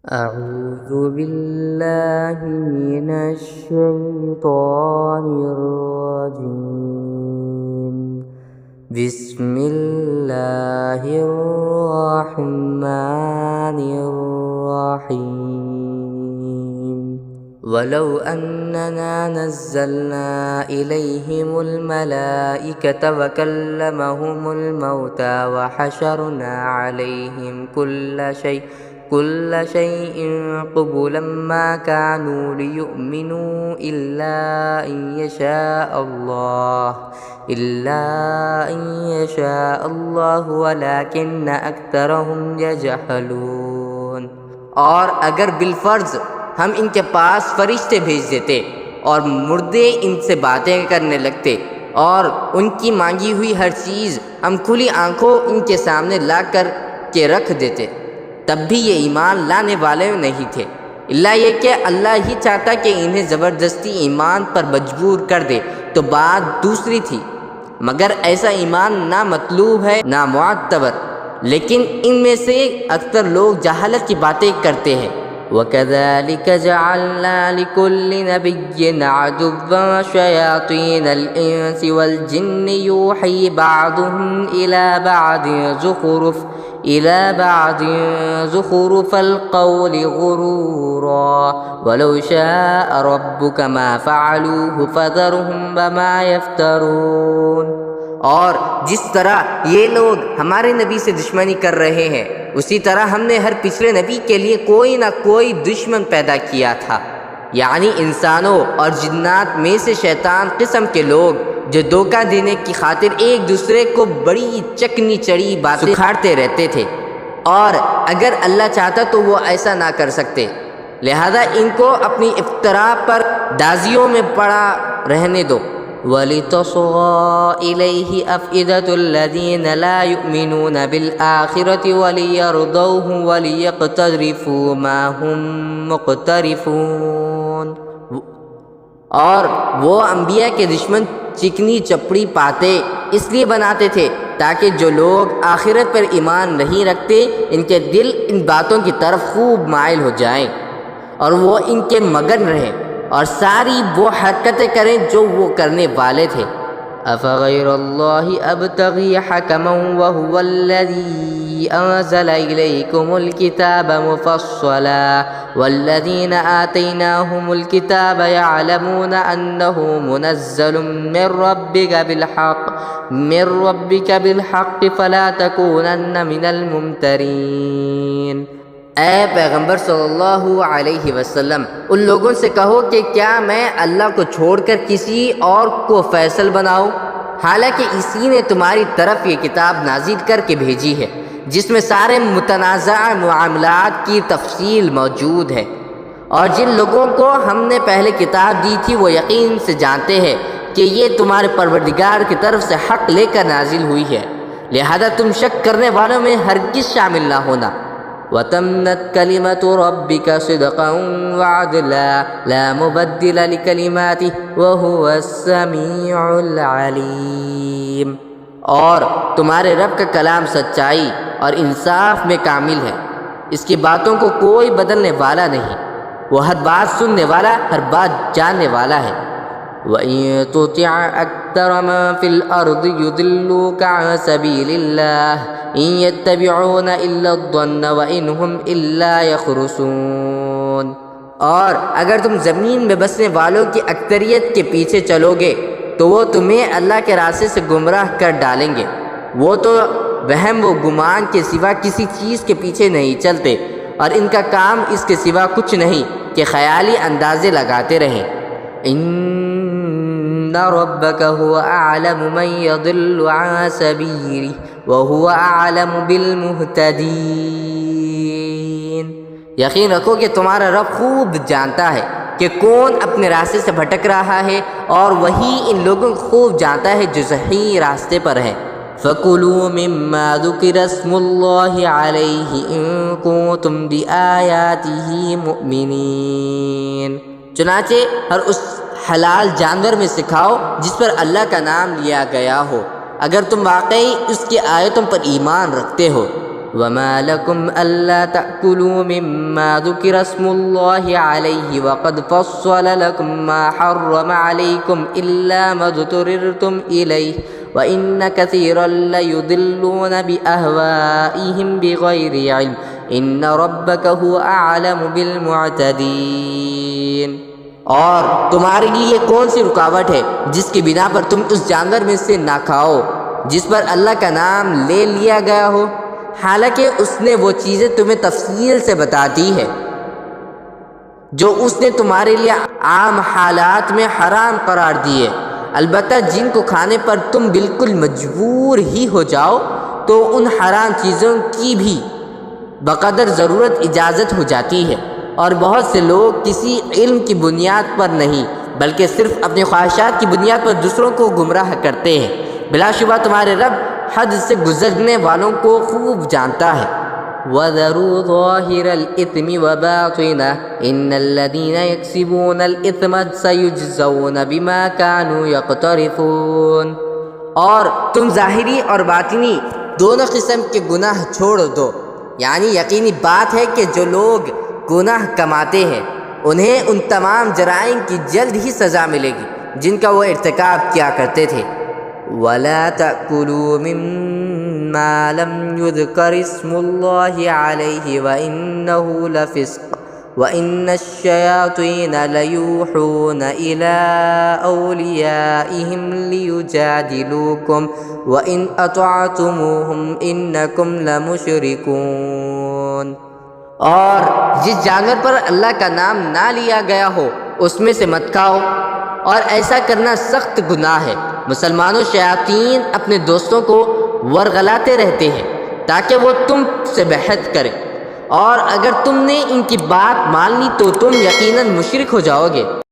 أعوذ بالله من الشيطان الرجيم. بسم الله الرحمن الرحيم. ولو أننا نزلنا إليهم الملائكة وكلمهم الموتى وحشرنا عليهم كل شيء قبلا ما كانوا ليؤمنوا إلا أن يشاء الله ولكن أكثرهم يجهلون. اور اگر بالفرض ہم ان کے پاس فرشتے بھیج دیتے اور مردے ان سے باتیں کرنے لگتے اور ان کی مانگی ہوئی ہر چیز ہم کھلی آنکھوں ان کے سامنے لا کر کے رکھ دیتے، تب بھی یہ ایمان لانے والے نہیں تھے، اللہ یہ کہ اللہ ہی چاہتا کہ انہیں زبردستی ایمان پر مجبور کر دے تو بات دوسری تھی، مگر ایسا ایمان نہ مطلوب ہے نہ معتبر، لیکن ان میں سے اکثر لوگ جہالت کی باتیں کرتے ہیں. وَكَذَلِكَ جَعَلْنَا لِكُلِّ نَبِيٍّ عَدُوًّا شَيَاطِينَ الْإِنسِ وَالْجِنِّ يُوحِي بَعْضُهُمْ إِلَى بَعْضٍ زُخْرُفَ الْقَوْلِ غُرُورًا وَلَوْ شَاءَ رَبُّكَ مَا فَعَلُوهُ فَذَرْهُمْ وَمَا يَفْتَرُونَ. اور جس طرح یہ لوگ ہمارے نبی سے دشمنی کر رہے ہیں، اسی طرح ہم نے ہر پچھلے نبی کے لیے کوئی نہ کوئی دشمن پیدا کیا تھا، یعنی انسانوں اور جنات میں سے شیطان قسم کے لوگ جو دھوکہ دینے کی خاطر ایک دوسرے کو بڑی چکنی چڑی باتیں سکھاتے رہتے تھے، اور اگر اللہ چاہتا تو وہ ایسا نہ کر سکتے، لہذا ان کو اپنی افترا پر دازیوں میں پڑا رہنے دو. وَلِتَصْغَىٰ إِلَيْهِ أَفْئِدَةُ الَّذِينَ لَا يُؤْمِنُونَ بِالْآخِرَةِ وَلِيَرْضَوْهُ وَلِيَقْتَرِفُوا مَا هُمْ مُقْتَرِفُونَ. اور وہ انبیاء کے دشمن چکنی چپڑی باتیں اس لیے بناتے تھے تاکہ جو لوگ آخرت پر ایمان نہیں رکھتے ان کے دل ان باتوں کی طرف خوب مائل ہو جائیں اور وہ ان کے مگن رہیں اور ساری وہ حرکتیں کریں جو وہ کرنے والے تھے. أَفَغَيْرَ اللَّهِ أَبْتَغِي حَكَمًا وَهُوَ الَّذِي أَنزَلَ إِلَيْكُمُ الْكِتَابَ مُفَصَّلًا وَالَّذِينَ آتَيْنَاهُمُ الْكِتَابَ يَعْلَمُونَ أَنَّهُ مُنَزَّلٌ مِّن رَّبِّكَ بِالْحَقِّ فَلَا تَكُونَنَّ مِنَ الْمُمْتَرِينَ. اے پیغمبر صلی اللہ علیہ وسلم، ان لوگوں سے کہو کہ کیا میں اللہ کو چھوڑ کر کسی اور کو فیصل بناؤں، حالانکہ اسی نے تمہاری طرف یہ کتاب نازل کر کے بھیجی ہے جس میں سارے متنازع معاملات کی تفصیل موجود ہے. اور جن لوگوں کو ہم نے پہلے کتاب دی تھی وہ یقین سے جانتے ہیں کہ یہ تمہارے پروردگار کی طرف سے حق لے کر نازل ہوئی ہے، لہذا تم شک کرنے والوں میں ہرگز شامل نہ ہونا. وَتَمَّتْ كَلِمَةُ رَبِّكَ صِدْقًا وَعَدْلًا لَا مُبَدِّلَ لِكَلِمَاتِهِ وَهُوَ السَّمِيعُ الْعَلِيمُ. اور تمہارے رب کا کلام سچائی اور انصاف میں کامل ہے، اس کی باتوں کو کوئی بدلنے والا نہیں، وہ ہر بات سننے والا، ہر بات جاننے والا ہے. وَإِن تُطِعْ أَكْثَرَ مَن فِي الْأَرْضِ يُضِلُّوكَ عَن سَبِيلِ اللَّهِ إِن يَتَّبِعُونَ إِلَّا الظَّنَّ وَإِنْ هُمْ إِلَّا يَخْرُصُونَ. اور اگر تم زمین میں بسنے والوں کی اکثریت کے پیچھے چلو گے تو وہ تمہیں اللہ کے راستے سے گمراہ کر ڈالیں گے، وہ تو وہم و گمان کے سوا کسی چیز کے پیچھے نہیں چلتے، اور ان کا کام اس کے سوا کچھ نہیں کہ خیالی اندازے لگاتے رہیں. إِنَّ رَبَّكَ هُوَ أَعْلَمُ مَن يَضِلُّ عَن سَبِيلِهِ وَهُوَ أَعْلَمُ بِالْمُهْتَدِينَ. یقین رکھو کہ تمہارا رب خوب جانتا ہے کہ کون اپنے راستے سے بھٹک رہا ہے، اور وہی ان لوگوں کو خوب جانتا ہے جو صحیح راستے پر ہے. فَكُلُوا مِمَّا ذُكِرَ اسْمُ اللَّهِ عَلَيْهِ إِن كُنتُمْ بِآيَاتِهِ مُؤْمِنِينَ. چنانچہ ہر اس حلال جانور میں سکھاؤ جس پر اللہ کا نام لیا گیا ہو، اگر تم واقعی اس کی آیتوں پر ایمان رکھتے ہو. وما لكم ألا تأكلوا مما ذكر اسم الله عليه وقد فصل لكم ما حرم عليكم إلا ما اضطررتم إليه وإن كثيرا ليضلون بأهوائهم بغير علم إن ربك هو أعلم بالمعتدين۔ اور تمہارے لیے کون سی رکاوٹ ہے جس کی بنا پر تم اس جانور میں سے نہ کھاؤ جس پر اللہ کا نام لے لیا گیا ہو، حالانکہ اس نے وہ چیزیں تمہیں تفصیل سے بتا دی ہے جو اس نے تمہارے لیے عام حالات میں حرام قرار دیے۔ البتہ جن کو کھانے پر تم بالکل مجبور ہی ہو جاؤ تو ان حرام چیزوں کی بھی بقدر ضرورت اجازت ہو جاتی ہے، اور بہت سے لوگ کسی علم کی بنیاد پر نہیں بلکہ صرف اپنی خواہشات کی بنیاد پر دوسروں کو گمراہ کرتے ہیں۔ بلا شبہ تمہارے رب حد سے گزرنے والوں کو خوب جانتا ہے۔ وَذَرُوا ظَاهِرَ الْإِثْمِ وَبَاطِنَهُ إِنَّ الَّذِينَ يَكْسِبُونَ الْإِثْمَ سَيُجْزَوْنَ بِمَا كَانُوا يَقْتَرِفُونَ، اور تم ظاہری اور باطنی دونوں قسم کے گناہ چھوڑ دو، یعنی یقینی بات ہے کہ جو لوگ گناہ کماتے ہیں انہیں ان تمام جرائم کی جلد ہی سزا ملے گی جن کا وہ ارتکاب کیا کرتے تھے۔ وَلَا تَأْكُلُوا مِمَّا لَمْ يُذْكَرِ اسْمُ اللَّهِ عَلَيْهِ وَإِنَّهُ لَفِسْقٌ وَإِنَّ الشَّيَاطِينَ لَيُوحُونَ إِلَىٰ أَوْلِيَائِهِمْ لِيُجَادِلُوكُمْ وَإِنْ أَطَعْتُمُوهُمْ إِنَّكُمْ لَمُشْرِكُونَ۔ اور جس جانور پر اللہ کا نام نہ لیا گیا ہو اس میں سے مت کھاؤ، اور ایسا کرنا سخت گناہ ہے۔ مسلمانوں شیاطین اپنے دوستوں کو ورغلاتے رہتے ہیں تاکہ وہ تم سے بحث کریں، اور اگر تم نے ان کی بات مان لی تو تم یقیناً مشرک ہو جاؤ گے۔